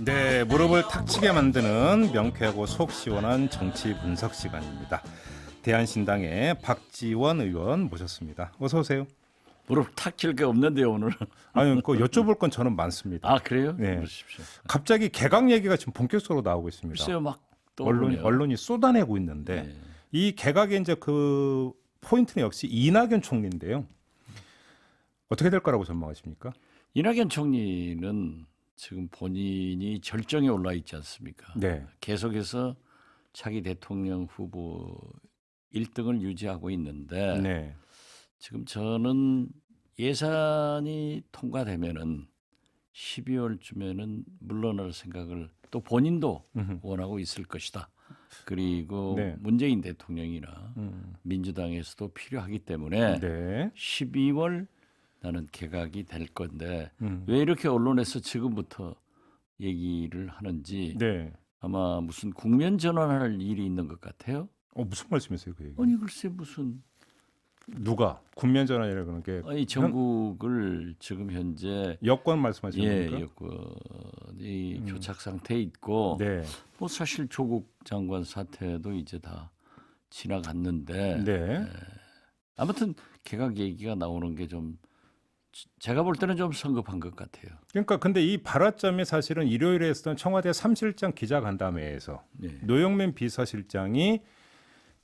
네, 무릎을 탁 치게 만드는 명쾌하고 속 시원한 정치 분석 시간입니다. 대한신당의 박지원 의원 모셨습니다. 어서 오세요. 무릎 탁 칠 게 없는데요 오늘. 아니, 그 여쭤볼 건 저는 많습니다. 아 그래요? 네. 그러십시오. 갑자기 개각 얘기가 지금 본격적으로 나오고 있습니다. 글쎄요 막 언론이 쏟아내고 있는데 네. 이 개각의 이제 그 포인트는 역시 이낙연 총리인데요. 어떻게 될 거라고 전망하십니까? 이낙연 총리는 지금 본인이 절정에 올라 있지 않습니까? 네. 계속해서 차기 대통령 후보 1등을 유지하고 있는데 네. 지금 저는 예산이 통과되면은 12월쯤에는 물러날 생각을 또 본인도 원하고 있을 것이다. 그리고 네. 문재인 대통령이나 민주당에서도 필요하기 때문에 네. 12월 나는 개각이 될 건데 음. 왜 이렇게 언론에서 지금부터 얘기를 하는지 네. 아마 무슨 국면 전환할 일이 있는 것 같아요. 무슨 말씀이세요, 그 얘기? 아니 글쎄 무슨 누가 국면 전환이라는 게 아니 전국을 지금 현재 여권 말씀하시는 예 겁니까? 여건이 교착 상태에 있고 네. 뭐 사실 조국 장관 사태도 이제 다 지나갔는데 네. 아무튼 개각 얘기가 나오는 게 좀 제가 볼 때는 좀 성급한 것 같아요. 그러니까 근데 이 발화점이 사실은 일요일에 했던 청와대 3실장 기자간담회에서 네. 노영민 비서실장이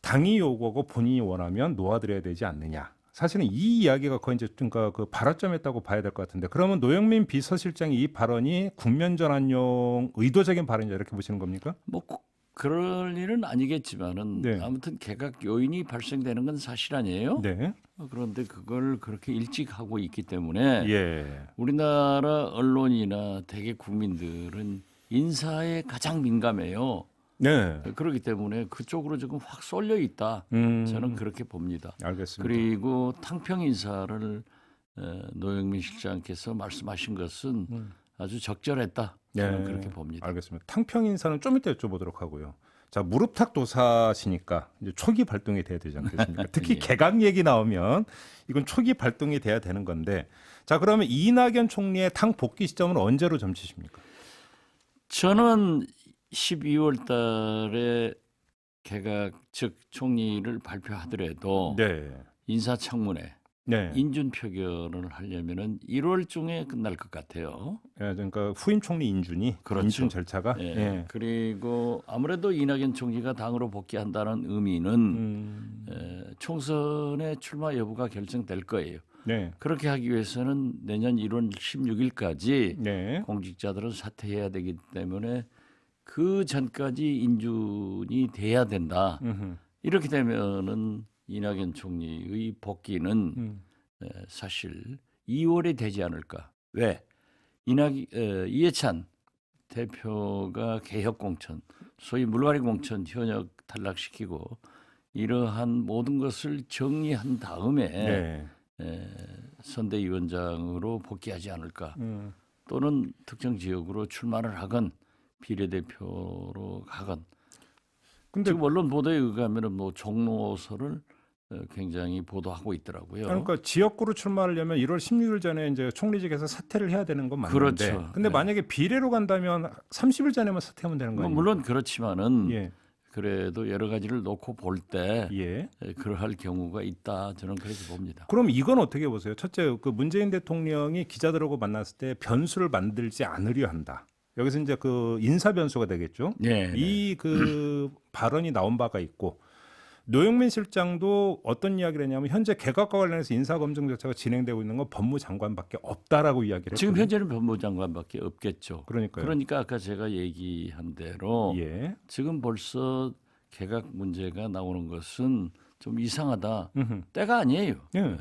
당이 요구하고 본인이 원하면 놓아드려야 되지 않느냐. 사실은 이 이야기가 거의 이제 그러니까 그 발화점이었다고 봐야 될 것 같은데 그러면 노영민 비서실장이 이 발언이 국면 전환용 의도적인 발언이다 이렇게 보시는 겁니까? 뭐 꼭 그럴 일은 아니겠지만은 네. 아무튼 개각 요인이 발생되는 건 사실 아니에요. 네. 그런데 그걸 그렇게 일찍 하고 있기 때문에 예. 우리나라 언론이나 대개 국민들은 인사에 가장 민감해요. 네. 그렇기 때문에 그쪽으로 지금 확 쏠려 있다. 저는 그렇게 봅니다. 알겠습니다. 그리고 탕평 인사를 노영민 실장께서 말씀하신 것은 아주 적절했다. 저는 그렇게 봅니다. 알겠습니다. 탕평 인사는 좀 이따 여쭤보도록 하고요. 자, 무릎탁 도사시니까 이제 초기 발동이 돼야 되지 않겠습니까? 특히 예. 개각 얘기 나오면 이건 초기 발동이 돼야 되는 건데. 자, 그러면 이낙연 총리의 당 복귀 시점은 언제로 점치십니까? 저는 12월 달에 개각 즉 총리를 발표하더라도 네. 인사청문회 네. 인준 표결을 하려면은 1월 중에 끝날 것 같아요. 예, 그러니까 후임 총리 인준이 그렇죠. 인준 절차가 예. 예. 그리고 아무래도 이낙연 총리가 당으로 복귀한다는 의미는 총선의 출마 여부가 결정될 거예요. 네. 그렇게 하기 위해서는 내년 1월 16일까지 네. 공직자들은 사퇴해야 되기 때문에 그 전까지 인준이 돼야 된다. 이렇게 되면은 이낙연 총리의 복귀는 사실 2월에 되지 않을까. 왜? 이해찬 대표가 개혁 공천, 소위 물갈이 공천 현역 탈락시키고 이러한 모든 것을 정리한 다음에 네. 선대위원장으로 복귀하지 않을까. 또는 특정 지역으로 출마를 하건 비례대표로 가건. 근데 지금 언론 보도에 의하면은 뭐 종로서를 굉장히 보도하고 있더라고요. 그러니까 지역구로 출마하려면 1월 16일 전에 이제 총리직에서 사퇴를 해야 되는 건 맞는데. 그렇죠. 근데 네. 만약에 비례로 간다면 30일 전에만 사퇴하면 되는 거 뭐 아니에요? 물론 그렇지만은 예. 그래도 여러 가지를 놓고 볼 때 예. 그러할 경우가 있다. 저는 그렇게 봅니다. 그럼 이건 어떻게 보세요? 첫째, 그 문재인 대통령이 기자들하고 만났을 때 변수를 만들지 않으려 한다. 여기서 이제 그 인사 변수가 되겠죠. 네. 이 그 발언이 나온 바가 있고 노영민 실장도 어떤 이야기를 했냐면 현재 개각과 관련해서 인사 검증 절차가 진행되고 있는 건 법무장관밖에 없다라고 이야기를 지금 했거든요. 현재는 법무장관밖에 없겠죠. 그러니까요. 그러니까 아까 제가 얘기한 대로 예. 지금 벌써 개각 문제가 나오는 것은 좀 이상하다. 때가 아니에요. 예.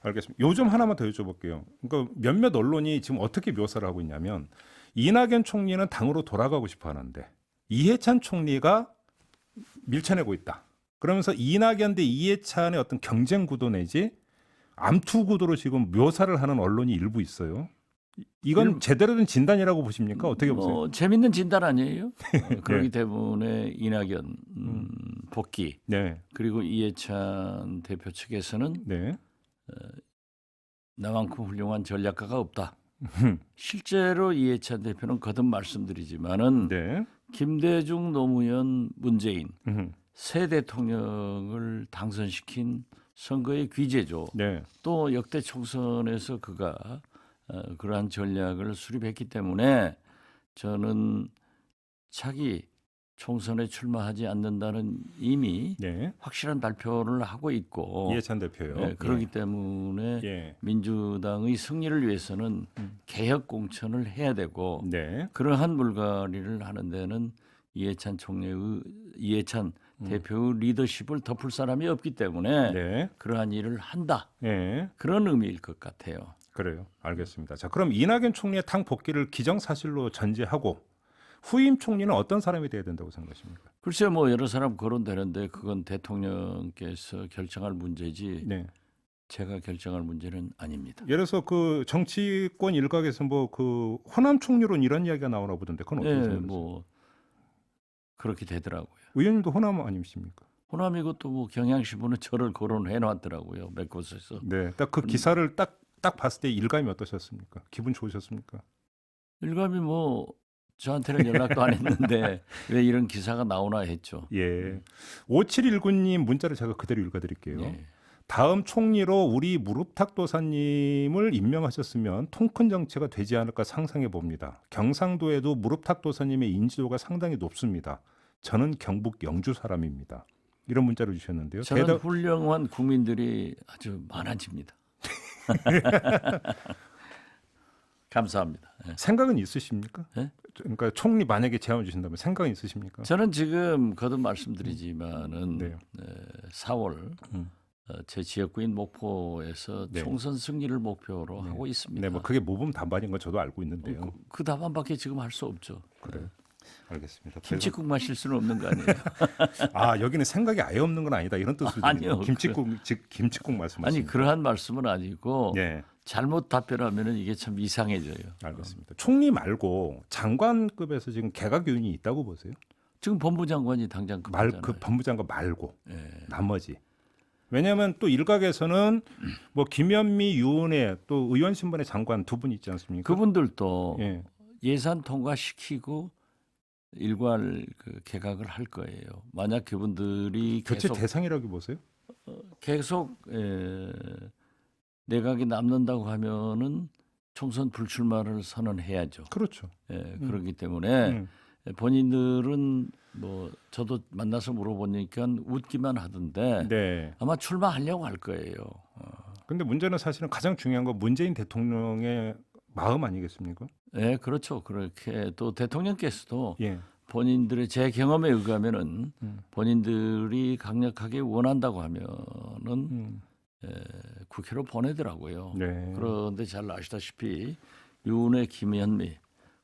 알겠습니다. 요즘 하나만 더 여쭤볼게요. 그러니까 몇몇 언론이 지금 어떻게 묘사를 하고 있냐면 이낙연 총리는 당으로 돌아가고 싶어 하는데 이해찬 총리가 밀쳐내고 있다. 그러면서 이낙연 대 이해찬의 어떤 경쟁 구도 내지 암투 구도로 지금 묘사를 하는 언론이 일부 있어요. 이건 제대로 된 진단이라고 보십니까? 어떻게 보세요? 뭐 재밌는 진단 아니에요? 그렇기 때문에 이낙연 복귀 네. 그리고 이해찬 대표 측에서는 네. 나만큼 훌륭한 전략가가 없다. 실제로 이해찬 대표는 거듭 말씀드리지만은 네. 김대중, 노무현, 문재인 음. 새 대통령을 당선시킨 선거의 귀재죠. 네. 또 역대 총선에서 그가 그러한 전략을 수립했기 때문에 저는 차기 총선에 출마하지 않는다는 이미 네. 확실한 발표를 하고 있고 이해찬 대표요. 그렇기 때문에 예. 민주당의 승리를 위해서는 개혁 공천을 해야 되고 네. 그러한 물갈이를 하는 데는 이해찬 대표의 리더십을 덮을 사람이 없기 때문에 네. 그러한 일을 한다. 예. 그런 의미일 것 같아요. 그래요. 알겠습니다. 자, 그럼 이낙연 총리의 당 복귀를 기정사실로 전제하고 후임 총리는 어떤 사람이 돼야 된다고 생각하십니까? 글쎄요, 뭐 여러 사람 거론되는데 그건 대통령께서 결정할 문제지 네. 제가 결정할 문제는 아닙니다. 예를 들어서 그 정치권 일각에서 뭐 그 호남 총리론 이런 이야기가 나오나 보던데 그건 어떻게 예, 생각하세요? 뭐 그렇게 되더라고요. 의원님도 호남 아니십니까? 호남이고 또 뭐 경향신문은 저를 거론해 놨더라고요. 몇 곳에서. 네. 딱 그 기사를 딱 봤을 때 일감이 어떠셨습니까? 기분 좋으셨습니까? 일감이 뭐 저한테는 연락도 안 했는데 왜 이런 기사가 나오나 했죠. 예. 5719님 문자를 제가 그대로 읽어드릴게요. 예. 다음 총리로 우리 무릎탁도사님을 임명하셨으면 통큰 정치가 되지 않을까 상상해 봅니다. 경상도에도 무릎탁도사님의 인지도가 상당히 높습니다. 저는 경북 영주 사람입니다. 이런 문자를 주셨는데요. 저는 훌륭한 국민들이 아주 많아집니다. 감사합니다. 예. 생각은 있으십니까? 예? 그러니까 총리 만약에 제안 주신다면 생각은 있으십니까? 저는 지금 거듭 말씀드리지만은 네. 4월 제 지역구인 목포에서 네. 총선 승리를 목표로 하고 있습니다. 네, 뭐 그게 모범 답안인 건 저도 알고 있는데요. 그 답안밖에 지금 할 수 없죠. 그래요. 알겠습니다. 김치국 마실 수는 없는 거 아니에요? 아, 여기는 생각이 아예 없는 건 아니다 이런 뜻으로 아니요. 김치국 말씀하시는 아니 그러한 말씀은 아니고 네. 잘못 답변하면은 이게 참 이상해져요. 알겠습니다. 총리 말고 장관급에서 지금 개각 요인이 있다고 보세요? 지금 법무장관이 당장 그거잖아요. 그 법무장관 말고 예. 나머지. 왜냐하면 또 일각에서는 뭐 김현미, 유은혜 또 의원 신분의 장관 두 분 있지 않습니까? 그분들도 예. 예산 통과시키고 일괄 그 개각을 할 거예요. 만약 그분들이 교체 대상이라고 보세요? 계속 내각이 남는다고 하면은 총선 불출마를 선언해야죠. 그렇죠. 그렇기 때문에 음. 본인들은 뭐 저도 만나서 물어보니까 웃기만 하던데 네. 아마 출마하려고 할 거예요. 근데 문제는 사실은 가장 중요한 건 문재인 대통령의 마음 아니겠습니까? 네, 그렇죠. 그렇게 또 대통령께서도 예. 본인들의 제 경험에 의하면은 본인들이 강력하게 원한다고 하면은 국회로 보내더라고요. 네. 그런데 잘 아시다시피 유은혜, 김현미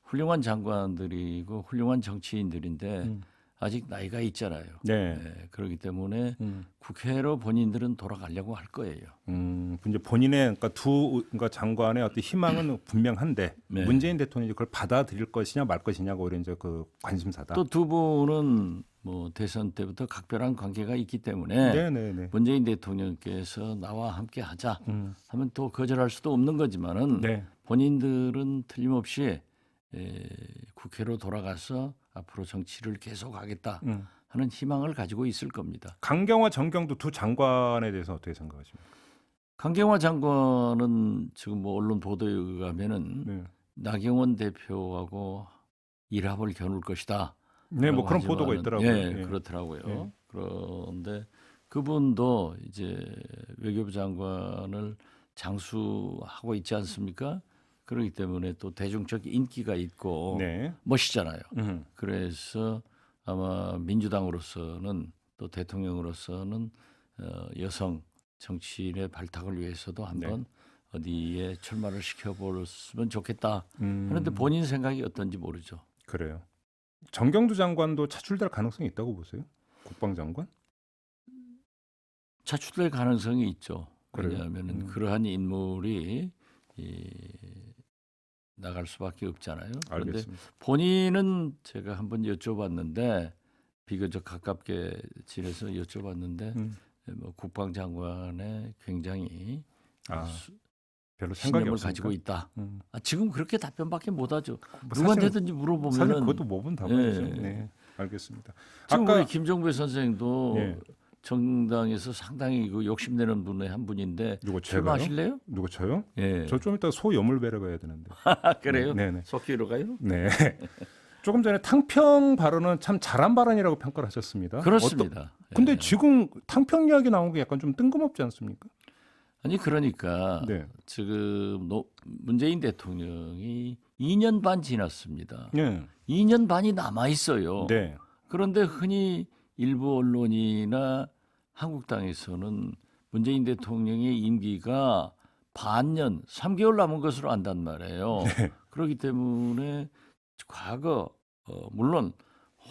훌륭한 장관들이고 훌륭한 정치인들인데 아직 나이가 있잖아요. 네. 그렇기 때문에 국회로 본인들은 돌아가려고 할 거예요. 이제 본인의 그러니까 장관의 어떤 희망은 분명한데 네. 문재인 대통령이 그걸 받아들일 것이냐 말 것이냐가 오히려 이제 그 관심사다. 또 두 분은 뭐 대선 때부터 각별한 관계가 있기 때문에 네네네. 문재인 대통령께서 나와 함께 하자 하면 또 거절할 수도 없는 거지만은 네. 본인들은 틀림없이 국회로 돌아가서 앞으로 정치를 계속하겠다 하는 희망을 가지고 있을 겁니다. 강경화, 정경도 두 장관에 대해서 어떻게 생각하십니까? 강경화 장관은 지금 뭐 언론 보도에 의하면은 네. 나경원 대표하고 일합을 겨눌 것이다. 네, 뭐 그런 하지만은, 보도가 있더라고요. 예, 예. 그렇더라고요. 예. 그런데 그분도 이제 외교부 장관을 장수하고 있지 않습니까? 그렇기 때문에 또 대중적 인기가 있고 네. 멋있잖아요. 그래서 아마 민주당으로서는 또 대통령으로서는 여성 정치인의 발탁을 위해서도 한번 어디에 출마를 시켜보았으면 좋겠다. 그런데 본인 생각이 어떤지 모르죠. 그래요. 정경두 장관도 차출될 가능성이 있다고 보세요? 국방장관? 차출될 가능성이 있죠. 그래요? 왜냐하면 그러한 인물이 나갈 수밖에 없잖아요. 그런데 알겠습니다. 본인은 제가 한번 여쭤봤는데 비교적 가깝게 지내서 여쭤봤는데 뭐 국방장관에 굉장히 별로 생각이 신념을 없으니까. 가지고 있다. 음. 지금 그렇게 답변밖에 못하죠. 뭐 누구한테든지 사실 물어보면은 그것도 모분 답변이죠. 예. 네, 알겠습니다. 지금 아까 우리 김종배 선생도 예. 정당에서 상당히 그 욕심내는 분의 한 분인데 누구 제가요? 출마하실래요? 누구 저요? 예. 저 좀 이따 소여물배러 가야 되는데. 그래요? 네네. 석기로 가요? 네. 조금 전에 탕평 발언은 참 잘한 발언이라고 평가를 하셨습니다. 그렇습니다. 근데 예. 지금 탕평 이야기 나온 게 약간 좀 뜬금없지 않습니까? 아니 그러니까 네. 지금 문재인 대통령이 2년 반 지났습니다. 네. 2년 반이 남아 있어요. 네. 그런데 흔히 일부 언론이나 한국당에서는 문재인 대통령의 임기가 반년, 3개월 남은 것으로 안단 말이에요. 그렇기 때문에 과거 물론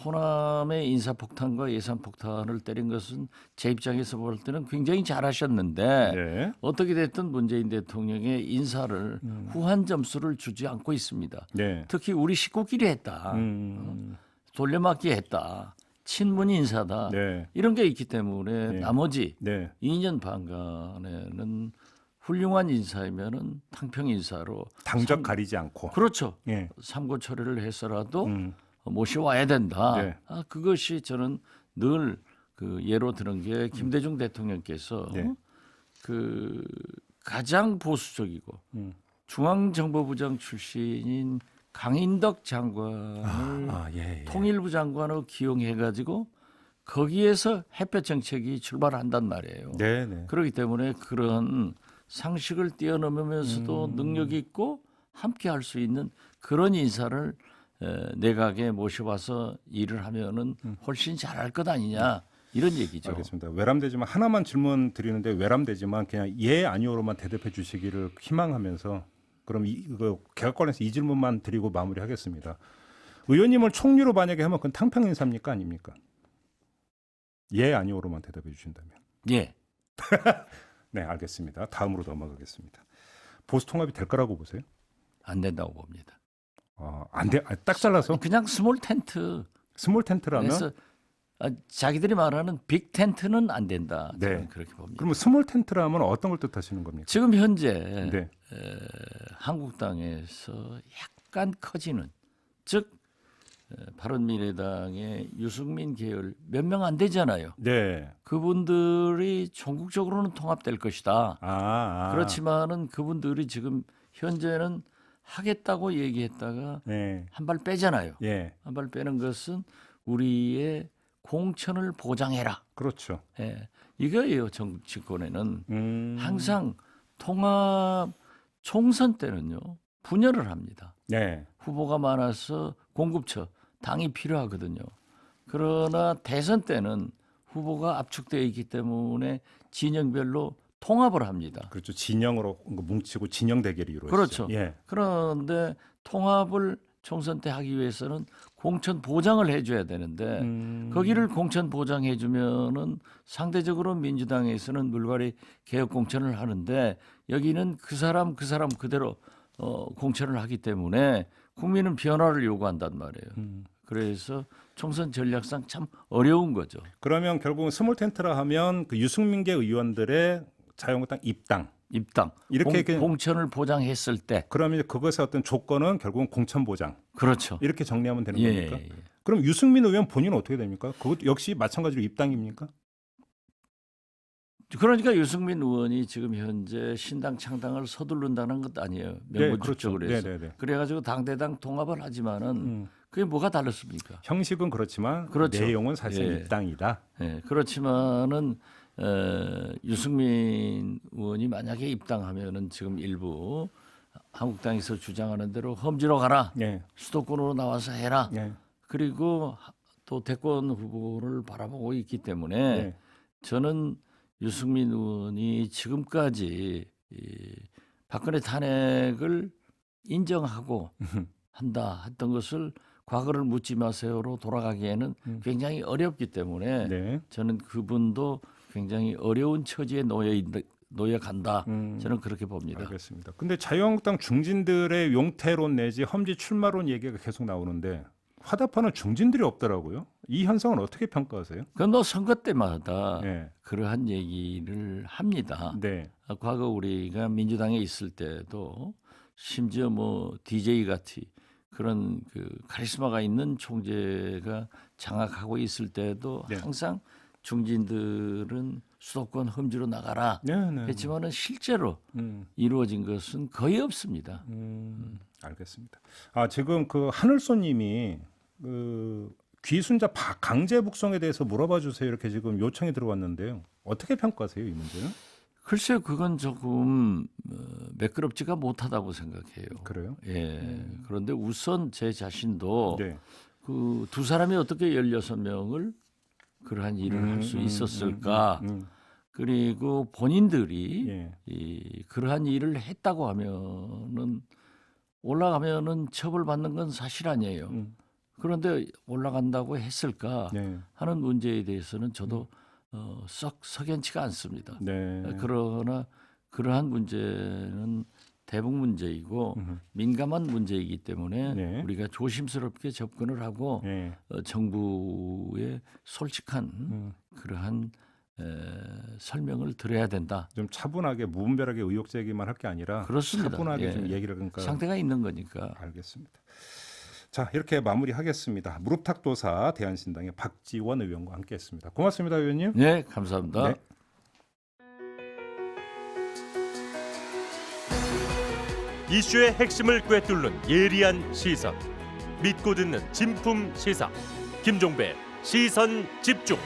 호남의 인사폭탄과 예산폭탄을 때린 것은 제 입장에서 볼 때는 굉장히 잘하셨는데 네. 어떻게 됐든 문재인 대통령의 인사를 후한 점수를 주지 않고 있습니다. 네. 특히 우리 식구끼리 했다. 돌려막기 했다. 친문 인사다. 네. 이런 게 있기 때문에 네. 나머지 네. 2년 반간에는 훌륭한 인사이면은 탕평 인사로 당적 가리지 않고. 그렇죠. 예. 삼고 처리를 해서라도 음. 모셔와야 된다. 네. 그것이 저는 늘 그 예로 드는 게 김대중 대통령께서 네. 그 가장 보수적이고 중앙정보부장 출신인 강인덕 장관을 예. 통일부 장관으로 기용해가지고 거기에서 햇볕 정책이 출발한단 말이에요. 네, 네. 그렇기 때문에 그런 상식을 뛰어넘으면서도 능력이 있고 함께 할 수 있는 그런 인사를 내각에 모셔와서 일을 하면은 훨씬 잘할 것 아니냐 이런 얘기죠. 알겠습니다. 외람되지만 하나만 질문 드리는데 외람되지만 그냥 예 아니오로만 대답해 주시기를 희망하면서 그럼 이거 개각 관련해서 이 질문만 드리고 마무리하겠습니다. 의원님을 총리로 만약에 하면 그건 탕평 인사입니까 아닙니까? 예 아니오로만 대답해 주신다면. 예. 네, 알겠습니다. 다음으로 넘어가겠습니다. 보수 통합이 될 거라고 보세요? 안 된다고 봅니다. 안 돼. 딱 잘라서 그냥 스몰 텐트. 스몰 텐트라면 그래서 자기들이 말하는 빅 텐트는 안 된다. 저는 네. 그렇게 봅니다. 그러면 스몰 텐트라면 어떤 걸 뜻하시는 겁니까? 지금 현재 네. 한국당에서 약간 커지는 즉 바른미래당의 유승민 계열 몇 명 안 되잖아요. 네. 그분들이 전국적으로는 통합될 것이다. 아. 그렇지만은 그분들이 지금 현재는 하겠다고 얘기했다가 네. 한 발 빼잖아요. 예. 한 발 빼는 것은 우리의 공천을 보장해라. 그렇죠. 예, 이거예요. 정치권에는 음. 항상 통합 총선 때는요 분열을 합니다. 네. 후보가 많아서 공급처 당이 필요하거든요. 그러나 대선 때는 후보가 압축되어 있기 때문에 진영별로 통합을 합니다. 그렇죠. 진영으로 뭉치고 진영 대결이 이루어지죠. 그렇죠. 예. 그런데 통합을 총선 때 하기 위해서는 공천 보장을 해줘야 되는데 거기를 공천 보장해주면은 상대적으로 민주당에서는 물갈이 개혁 공천을 하는데 여기는 그 사람 그대로 공천을 하기 때문에 국민은 변화를 요구한단 말이에요. 그래서 총선 전략상 참 어려운 거죠. 그러면 결국은 스몰 텐트라 하면 그 유승민계 의원들의 자유한국당 입당. 이렇게 공천을 보장했을 때 그러면 그것의 어떤 조건은 결국은 공천 보장. 그렇죠. 이렇게 정리하면 되는 예, 겁니까? 예. 그럼 유승민 의원 본인은 어떻게 됩니까? 그것 역시 마찬가지로 입당입니까? 그러니까 유승민 의원이 지금 현재 신당 창당을 서두른다는 것 아니에요. 명분적으로 해서. 네, 네, 네. 그래가지고 당대당 통합을 하지만은 그게 뭐가 다릅니까? 형식은 그렇지만 그렇죠. 내용은 사실 예. 입당이다. 예, 그렇지만은 유승민 의원이 만약에 입당하면은 지금 일부 한국당에서 주장하는 대로 험지로 가라, 예. 수도권으로 나와서 해라. 예. 그리고 또 대권 후보를 바라보고 있기 때문에 예. 저는 유승민 의원이 지금까지 이 박근혜 탄핵을 인정하고 한다 했던 것을 과거를 묻지 마세요로 돌아가기에는 굉장히 어렵기 때문에 네. 저는 그분도 굉장히 어려운 처지에 놓여 간다. 저는 그렇게 봅니다. 알겠습니다. 근데 자유한국당 중진들의 용태론 내지 험지 출마론 얘기가 계속 나오는데 화답하는 중진들이 없더라고요. 이 현상은 어떻게 평가하세요? 그건 뭐 선거 때마다 네. 그러한 얘기를 합니다. 네. 과거 우리가 민주당에 있을 때도 심지어 뭐 DJ 같이 그런 그 카리스마가 있는 총재가 장악하고 있을 때도 네. 항상 중진들은 수도권 험지로 나가라 네, 네. 했지만은 실제로 음, 이루어진 것은 거의 없습니다. 알겠습니다. 아, 지금 그 하늘소님이 그 귀순자 강제 북송에 대해서 물어봐 주세요. 이렇게 지금 요청이 들어왔는데요. 어떻게 평가하세요, 이 문제는? 글쎄요, 그건 조금 매끄럽지가 못하다고 생각해요. 그래요? 예. 그런데 우선 제 자신도 네. 그 두 사람이 어떻게 16명을 그러한 일을 할 수 있었을까? 그리고 본인들이 예. 그러한 일을 했다고 하면은 올라가면은 처벌받는 건 사실 아니에요. 그런데 올라간다고 했을까 네. 하는 문제에 대해서는 저도 썩 석연치가 않습니다. 네. 그러나 그러한 문제는 대북 문제이고 민감한 문제이기 때문에 네. 우리가 조심스럽게 접근을 하고 네. 정부의 솔직한 그러한 설명을 드려야 된다. 좀 차분하게 무분별하게 의혹 제기만 할 게 아니라 그렇습니다. 차분하게 예. 좀 얘기를 그러니까 상대가 있는 거니까. 알겠습니다. 자, 이렇게 마무리하겠습니다. 무릎탁도사 대한신당의 박지원 의원과 함께했습니다. 고맙습니다, 의원님. 네, 감사합니다. 네. 이슈의 핵심을 꿰뚫는 예리한 시선, 믿고 듣는 진품 시사 김종배 시선 집중.